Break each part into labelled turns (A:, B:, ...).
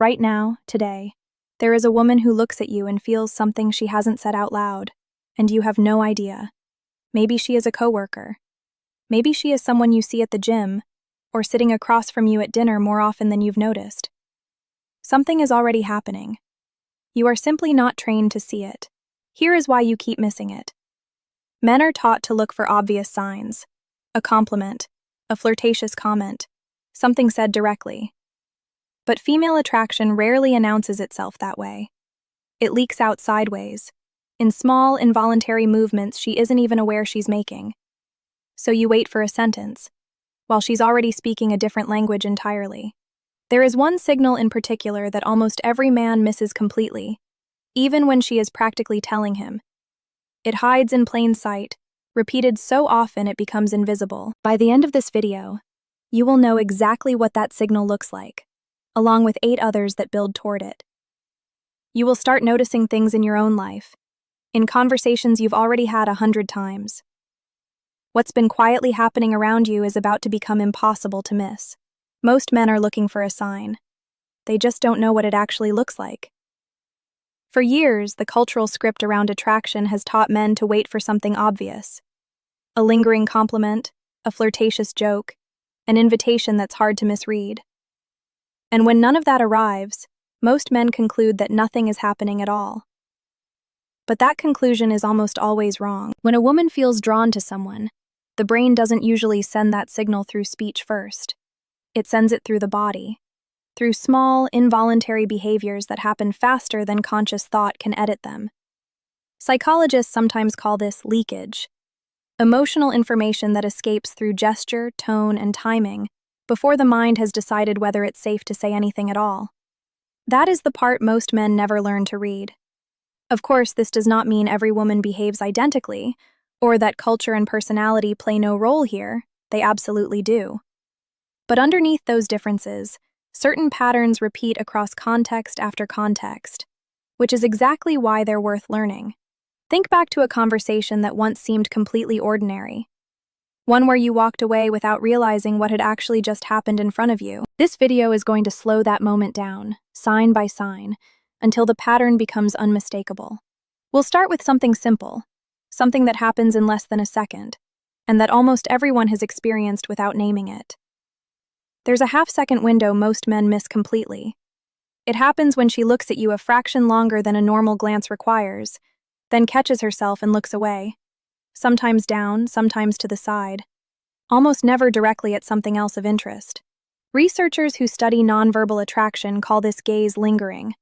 A: Right now, today, there is a woman who looks at you and feels something she hasn't said out loud, and you have no idea. Maybe she is a coworker. Maybe she is someone you see at the gym, or sitting across from you at dinner more often than you've noticed. Something is already happening. You are simply not trained to see it. Here is why you keep missing it. Men are taught to look for obvious signs: a compliment, a flirtatious comment, something said directly. But female attraction rarely announces itself that way. It leaks out sideways, in small, involuntary movements she isn't even aware she's making. So you wait for a sentence, while she's already speaking a different language entirely. There is one signal in particular that almost every man misses completely, even when she is practically telling him. It hides in plain sight, repeated so often it becomes invisible. By the end of this video, you will know exactly what that signal looks like, along with 8 others that build toward it. You will start noticing things in your own life, in conversations you've already had 100 times. What's been quietly happening around you is about to become impossible to miss. Most men are looking for a sign. They just don't know what it actually looks like. For years, the cultural script around attraction has taught men to wait for something obvious. A lingering compliment, a flirtatious joke, an invitation that's hard to misread. And when none of that arrives, most men conclude that nothing is happening at all. But that conclusion is almost always wrong. When a woman feels drawn to someone, the brain doesn't usually send that signal through speech first. It sends it through the body, through small, involuntary behaviors that happen faster than conscious thought can edit them. Psychologists sometimes call this leakage, emotional information that escapes through gesture, tone, and timing before the mind has decided whether it's safe to say anything at all. That is the part most men never learn to read. Of course, this does not mean every woman behaves identically, or that culture and personality play no role here. They absolutely do. But underneath those differences, certain patterns repeat across context after context, which is exactly why they're worth learning. Think back to a conversation that once seemed completely ordinary. One where you walked away without realizing what had actually just happened in front of you. This video is going to slow that moment down, sign by sign, until the pattern becomes unmistakable. We'll start with something simple, something that happens in less than a second, and that almost everyone has experienced without naming it. There's a half-second window most men miss completely. It happens when she looks at you a fraction longer than a normal glance requires, then catches herself and looks away. Sometimes down, sometimes to the side, almost never directly at something else of interest. Researchers who study nonverbal attraction call this gaze lingering,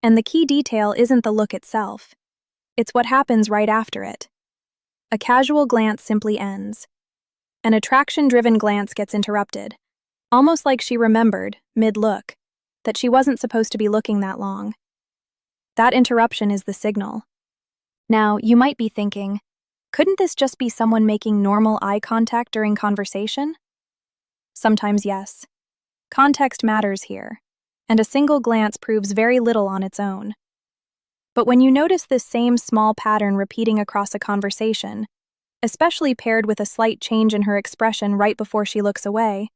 A: and the key detail isn't the look itself. It's what happens right after it. A casual glance simply ends. An attraction-driven glance gets interrupted, almost like she remembered, mid-look, that she wasn't supposed to be looking that long. That interruption is the signal. Now, you might be thinking, couldn't this just be someone making normal eye contact during conversation? Sometimes yes. Context matters here, and a single glance proves very little on its own. But when you notice this same small pattern repeating across a conversation, especially paired with a slight change in her expression right before she looks away,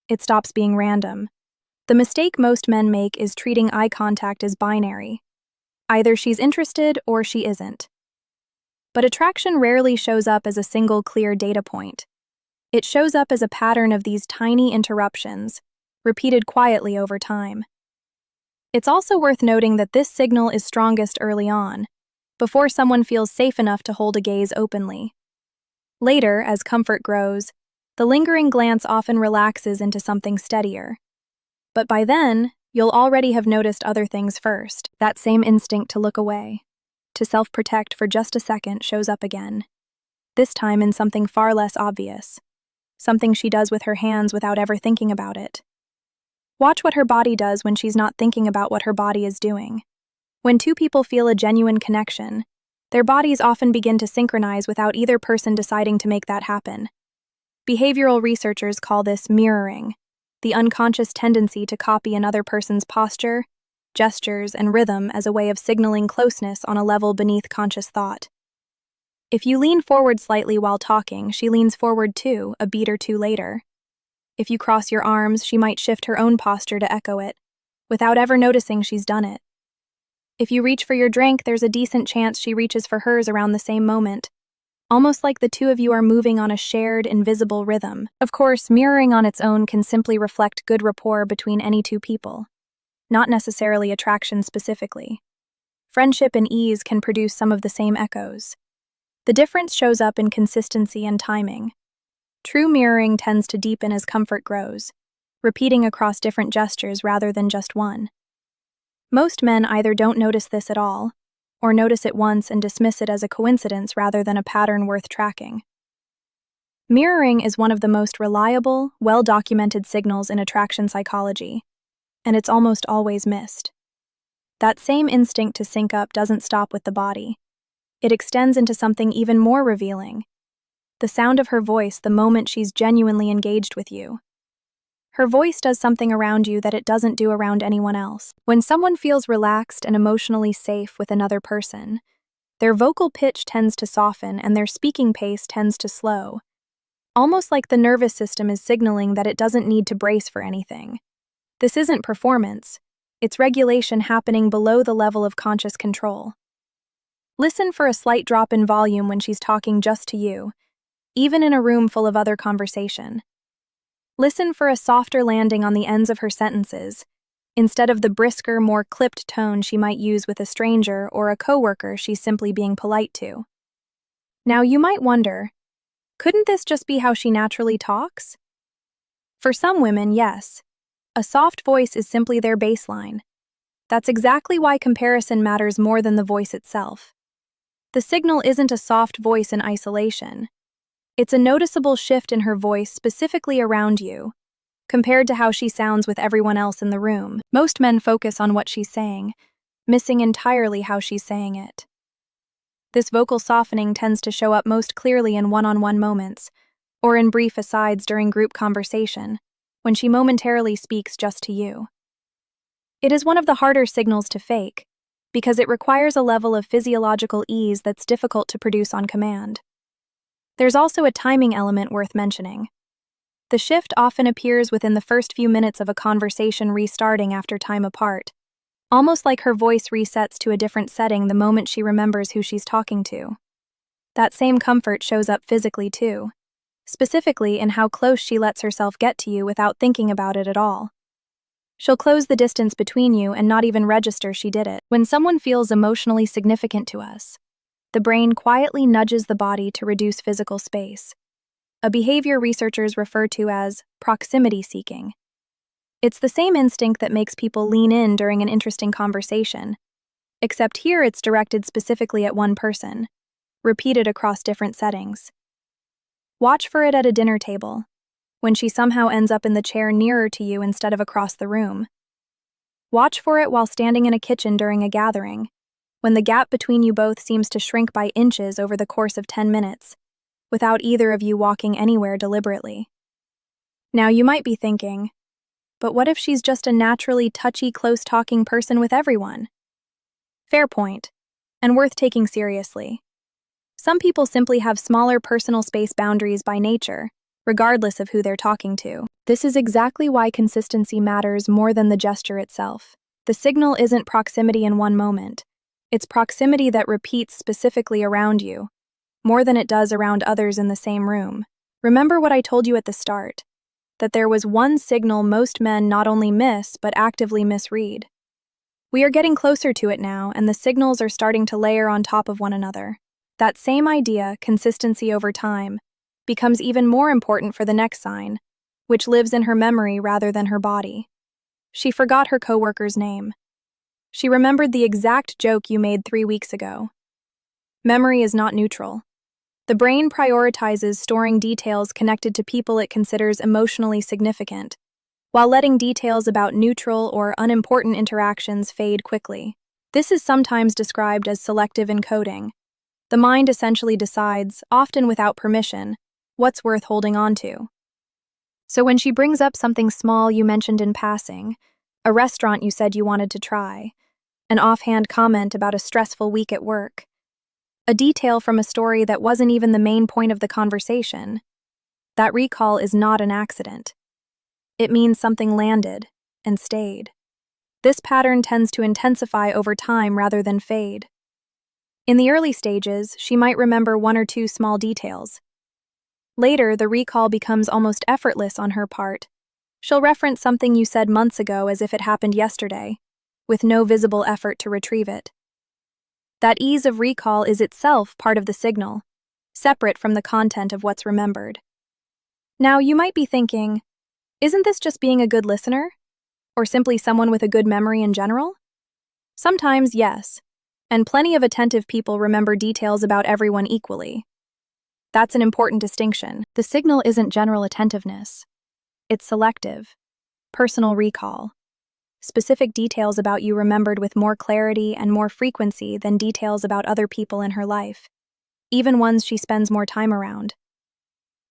A: it stops being random. The mistake most men make is treating eye contact as binary. Either she's interested or she isn't. But attraction rarely shows up as a single clear data point. It shows up as a pattern of these tiny interruptions, repeated quietly over time. It's also worth noting that this signal is strongest early on, before someone feels safe enough to hold a gaze openly. Later, as comfort grows, the lingering glance often relaxes into something steadier. But by then, you'll already have noticed other things first. That same instinct to look away, to self-protect for just a second, shows up again. This time in something far less obvious. Something she does with her hands without ever thinking about it. Watch what her body does when she's not thinking about what her body is doing. When two people feel a genuine connection, their bodies often begin to synchronize without either person deciding to make that happen. Behavioral researchers call this mirroring, the unconscious tendency to copy another person's posture, gestures, and rhythm as a way of signaling closeness on a level beneath conscious thought. If you lean forward slightly while talking, she leans forward too, a beat or two later. If you cross your arms, she might shift her own posture to echo it. without ever noticing she's done it. If you reach for your drink, there's a decent chance she reaches for hers around the same moment, almost like the two of you are moving on a shared, invisible rhythm. Of course, mirroring on its own can simply reflect good rapport between any two people, not necessarily attraction specifically. Friendship and ease can produce some of the same echoes. The difference shows up in consistency and timing. True mirroring tends to deepen as comfort grows, repeating across different gestures rather than just one. Most men either don't notice this at all, or notice it once and dismiss it as a coincidence rather than a pattern worth tracking. Mirroring is one of the most reliable, well-documented signals in attraction psychology, and it's almost always missed. That same instinct to sync up doesn't stop with the body. It extends into something even more revealing: the sound of her voice the moment she's genuinely engaged with you. Her voice does something around you that it doesn't do around anyone else. When someone feels relaxed and emotionally safe with another person, their vocal pitch tends to soften and their speaking pace tends to slow, almost like the nervous system is signaling that it doesn't need to brace for anything. This isn't performance, it's regulation happening below the level of conscious control. Listen for a slight drop in volume when she's talking just to you, even in a room full of other conversation. Listen for a softer landing on the ends of her sentences, instead of the brisker, more clipped tone she might use with a stranger or a coworker she's simply being polite to. Now you might wonder, couldn't this just be how she naturally talks? For some women, yes. A soft voice is simply their baseline. That's exactly why comparison matters more than the voice itself. The signal isn't a soft voice in isolation. It's a noticeable shift in her voice specifically around you, compared to how she sounds with everyone else in the room. Most men focus on what she's saying, missing entirely how she's saying it. This vocal softening tends to show up most clearly in one-on-one moments, or in brief asides during group conversation, when she momentarily speaks just to you. It is one of the harder signals to fake, because it requires a level of physiological ease that's difficult to produce on command. There's also a timing element worth mentioning. The shift often appears within the first few minutes of a conversation restarting after time apart, almost like her voice resets to a different setting the moment she remembers who she's talking to. That same comfort shows up physically too, specifically in how close she lets herself get to you without thinking about it at all. She'll close the distance between you and not even register she did it. When someone feels emotionally significant to us, the brain quietly nudges the body to reduce physical space, a behavior researchers refer to as proximity seeking. It's the same instinct that makes people lean in during an interesting conversation, except here it's directed specifically at one person, repeated across different settings. Watch for it at a dinner table, when she somehow ends up in the chair nearer to you instead of across the room. Watch for it while standing in a kitchen during a gathering, when the gap between you both seems to shrink by inches over the course of 10 minutes, without either of you walking anywhere deliberately. Now you might be thinking, but what if she's just a naturally touchy, close-talking person with everyone? Fair point, and worth taking seriously. Some people simply have smaller personal space boundaries by nature, regardless of who they're talking to. This is exactly why consistency matters more than the gesture itself. The signal isn't proximity in one moment. It's proximity that repeats specifically around you, more than it does around others in the same room. Remember what I told you at the start, that there was one signal most men not only miss but actively misread. We are getting closer to it now, and the signals are starting to layer on top of one another. That same idea, consistency over time, becomes even more important for the next sign, which lives in her memory rather than her body. She forgot her coworker's name. She remembered the exact joke you made 3 weeks ago. Memory is not neutral. The brain prioritizes storing details connected to people it considers emotionally significant, while letting details about neutral or unimportant interactions fade quickly. This is sometimes described as selective encoding. The mind essentially decides, often without permission, what's worth holding on to. So when she brings up something small you mentioned in passing, a restaurant you said you wanted to try, an offhand comment about a stressful week at work, a detail from a story that wasn't even the main point of the conversation, that recall is not an accident. It means something landed and stayed. This pattern tends to intensify over time rather than fade. In the early stages, she might remember one or two small details. Later, the recall becomes almost effortless on her part. She'll reference something you said months ago as if it happened yesterday, with no visible effort to retrieve it. That ease of recall is itself part of the signal, separate from the content of what's remembered. Now, you might be thinking, isn't this just being a good listener? Or simply someone with a good memory in general? Sometimes, yes, and plenty of attentive people remember details about everyone equally. That's an important distinction. The signal isn't general attentiveness. It's selective, personal recall. Specific details about you remembered with more clarity and more frequency than details about other people in her life, even ones she spends more time around.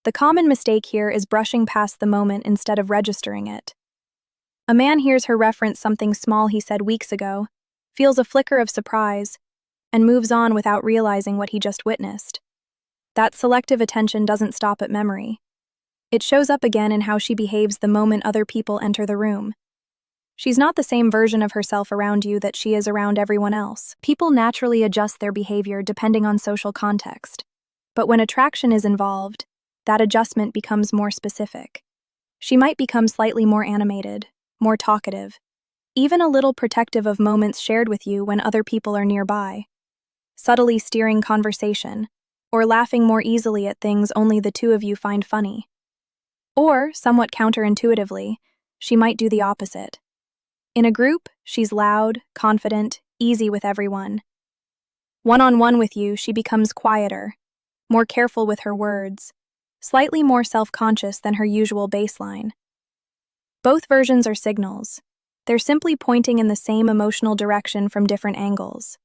A: The common mistake here is brushing past the moment instead of registering it. A man hears her reference something small he said weeks ago, feels a flicker of surprise, and moves on without realizing what he just witnessed. That selective attention doesn't stop at memory. It shows up again in how she behaves the moment other people enter the room. She's not the same version of herself around you that she is around everyone else. People naturally adjust their behavior depending on social context. But when attraction is involved, that adjustment becomes more specific. She might become slightly more animated, more talkative, even a little protective of moments shared with you when other people are nearby, subtly steering conversation, or laughing more easily at things only the two of you find funny. Or, somewhat counterintuitively, she might do the opposite. In a group, she's loud, confident, easy with everyone. One-on-one with you, she becomes quieter, more careful with her words, slightly more self-conscious than her usual baseline. Both versions are signals. They're simply pointing in the same emotional direction from different angles.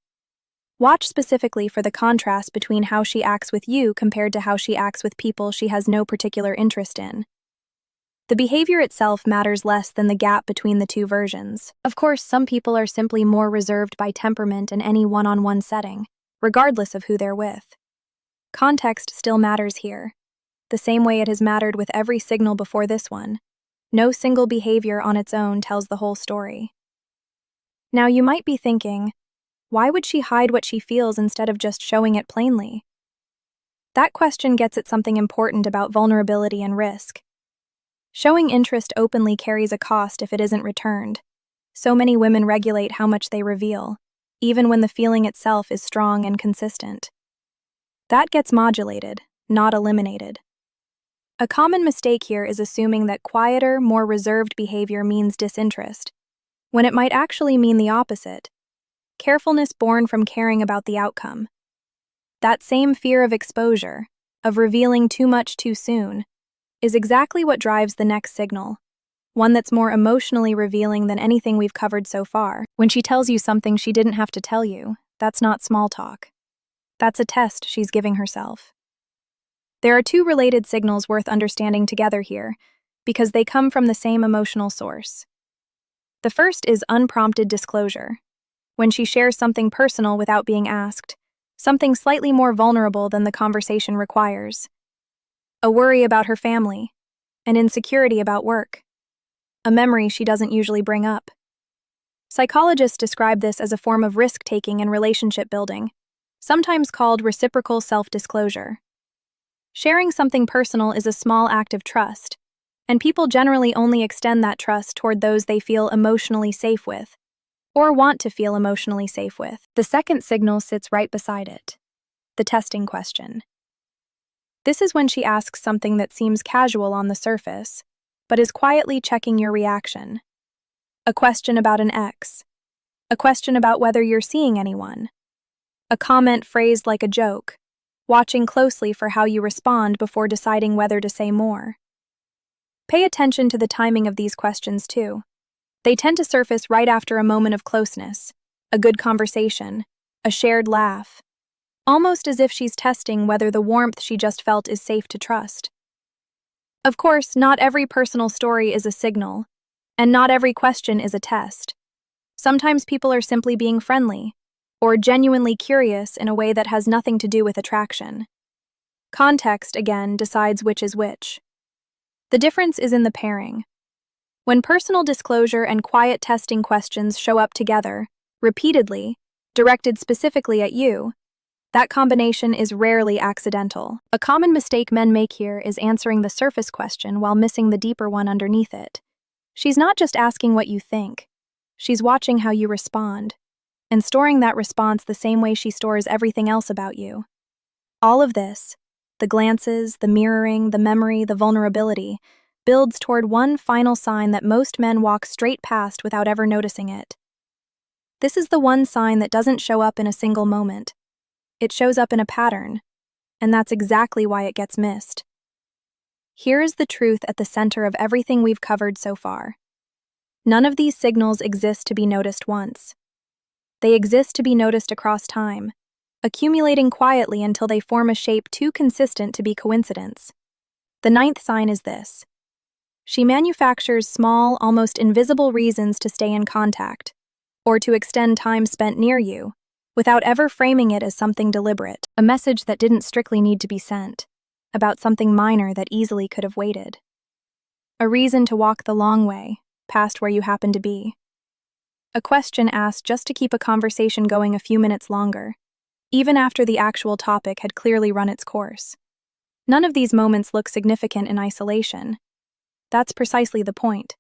A: Watch specifically for the contrast between how she acts with you compared to how she acts with people she has no particular interest in. The behavior itself matters less than the gap between the two versions. Of course, some people are simply more reserved by temperament in any one-on-one setting, regardless of who they're with. Context still matters here, the same way it has mattered with every signal before this one. No single behavior on its own tells the whole story. Now, you might be thinking, why would she hide what she feels instead of just showing it plainly? That question gets at something important about vulnerability and risk. Showing interest openly carries a cost if it isn't returned. So many women regulate how much they reveal, even when the feeling itself is strong and consistent. That gets modulated, not eliminated. A common mistake here is assuming that quieter, more reserved behavior means disinterest, when it might actually mean the opposite. Carefulness born from caring about the outcome. That same fear of exposure, of revealing too much too soon, is exactly what drives the next signal, one that's more emotionally revealing than anything we've covered so far. When she tells you something she didn't have to tell you, that's not small talk. That's a test she's giving herself. There are two related signals worth understanding together here, because they come from the same emotional source. The first is unprompted disclosure, when she shares something personal without being asked, something slightly more vulnerable than the conversation requires. A worry about her family, an insecurity about work, a memory she doesn't usually bring up. Psychologists describe this as a form of risk-taking and relationship building, sometimes called reciprocal self-disclosure. Sharing something personal is a small act of trust, and people generally only extend that trust toward those they feel emotionally safe with, or want to feel emotionally safe with. The second signal sits right beside it, the testing question. This is when she asks something that seems casual on the surface, but is quietly checking your reaction. A question about an ex. A question about whether you're seeing anyone. A comment phrased like a joke, watching closely for how you respond before deciding whether to say more. Pay attention to the timing of these questions, too. They tend to surface right after a moment of closeness, a good conversation, a shared laugh, almost as if she's testing whether the warmth she just felt is safe to trust. Of course, not every personal story is a signal, and not every question is a test. Sometimes people are simply being friendly, or genuinely curious in a way that has nothing to do with attraction. Context, again, decides which is which. The difference is in the pairing. When personal disclosure and quiet testing questions show up together, repeatedly, directed specifically at you, that combination is rarely accidental. A common mistake men make here is answering the surface question while missing the deeper one underneath it. She's not just asking what you think, she's watching how you respond, and storing that response the same way she stores everything else about you. All of this, the glances, the mirroring, the memory, the vulnerability, builds toward one final sign that most men walk straight past without ever noticing it. This is the one sign that doesn't show up in a single moment. It shows up in a pattern, and that's exactly why it gets missed. Here is the truth at the center of everything we've covered so far. None of these signals exist to be noticed once. They exist to be noticed across time, accumulating quietly until they form a shape too consistent to be coincidence. The ninth sign is this. She manufactures small, almost invisible reasons to stay in contact, or to extend time spent near you, without ever framing it as something deliberate, a message that didn't strictly need to be sent, about something minor that easily could have waited. A reason to walk the long way, past where you happen to be. A question asked just to keep a conversation going a few minutes longer, even after the actual topic had clearly run its course. None of these moments look significant in isolation. That's precisely the point.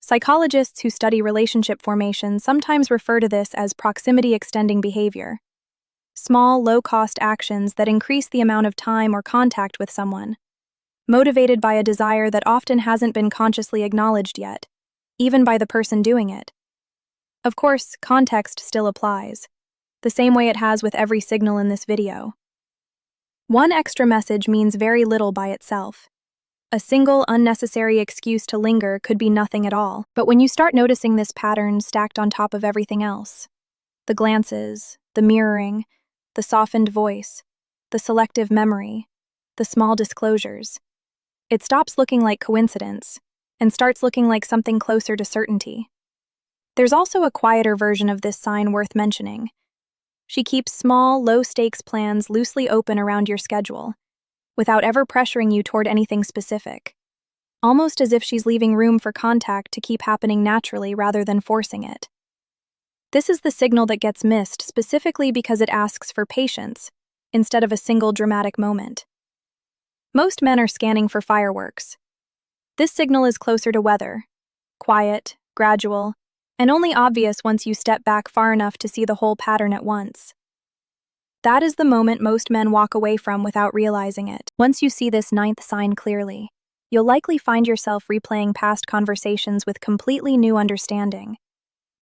A: Psychologists who study relationship formation sometimes refer to this as proximity-extending behavior. Small, low-cost actions that increase the amount of time or contact with someone, motivated by a desire that often hasn't been consciously acknowledged yet, even by the person doing it. Of course, context still applies, the same way it has with every signal in this video. One extra message means very little by itself. A single unnecessary excuse to linger could be nothing at all, but when you start noticing this pattern stacked on top of everything else, the glances, the mirroring, the softened voice, the selective memory, the small disclosures, it stops looking like coincidence and starts looking like something closer to certainty. There's also a quieter version of this sign worth mentioning. She keeps small, low-stakes plans loosely open around your schedule, without ever pressuring you toward anything specific, almost as if she's leaving room for contact to keep happening naturally rather than forcing it. This is the signal that gets missed specifically because it asks for patience instead of a single dramatic moment. Most men are scanning for fireworks. This signal is closer to weather, quiet, gradual, and only obvious once you step back far enough to see the whole pattern at once. That is the moment most men walk away from without realizing it. Once you see this ninth sign clearly, you'll likely find yourself replaying past conversations with completely new understanding.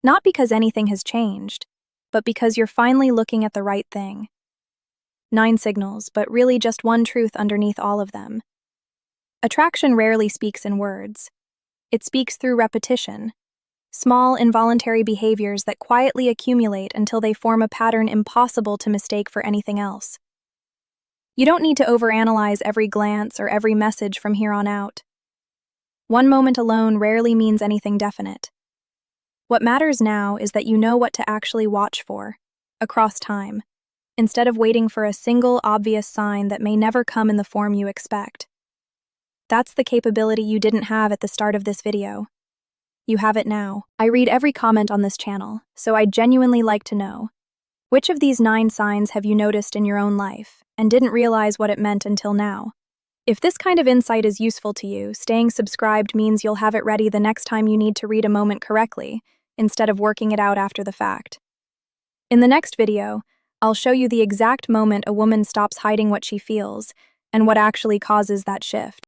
A: Not because anything has changed, but because you're finally looking at the right thing. 9 signals, but really just one truth underneath all of them. Attraction rarely speaks in words. It speaks through repetition. Small, involuntary behaviors that quietly accumulate until they form a pattern impossible to mistake for anything else. You don't need to overanalyze every glance or every message from here on out. One moment alone rarely means anything definite. What matters now is that you know what to actually watch for, across time, instead of waiting for a single obvious sign that may never come in the form you expect. That's the capability you didn't have at the start of this video. You have it now. I read every comment on this channel, so I'd genuinely like to know, which of these 9 signs have you noticed in your own life and didn't realize what it meant until now? If this kind of insight is useful to you, staying subscribed means you'll have it ready the next time you need to read a moment correctly, instead of working it out after the fact. In the next video, I'll show you the exact moment a woman stops hiding what she feels and what actually causes that shift.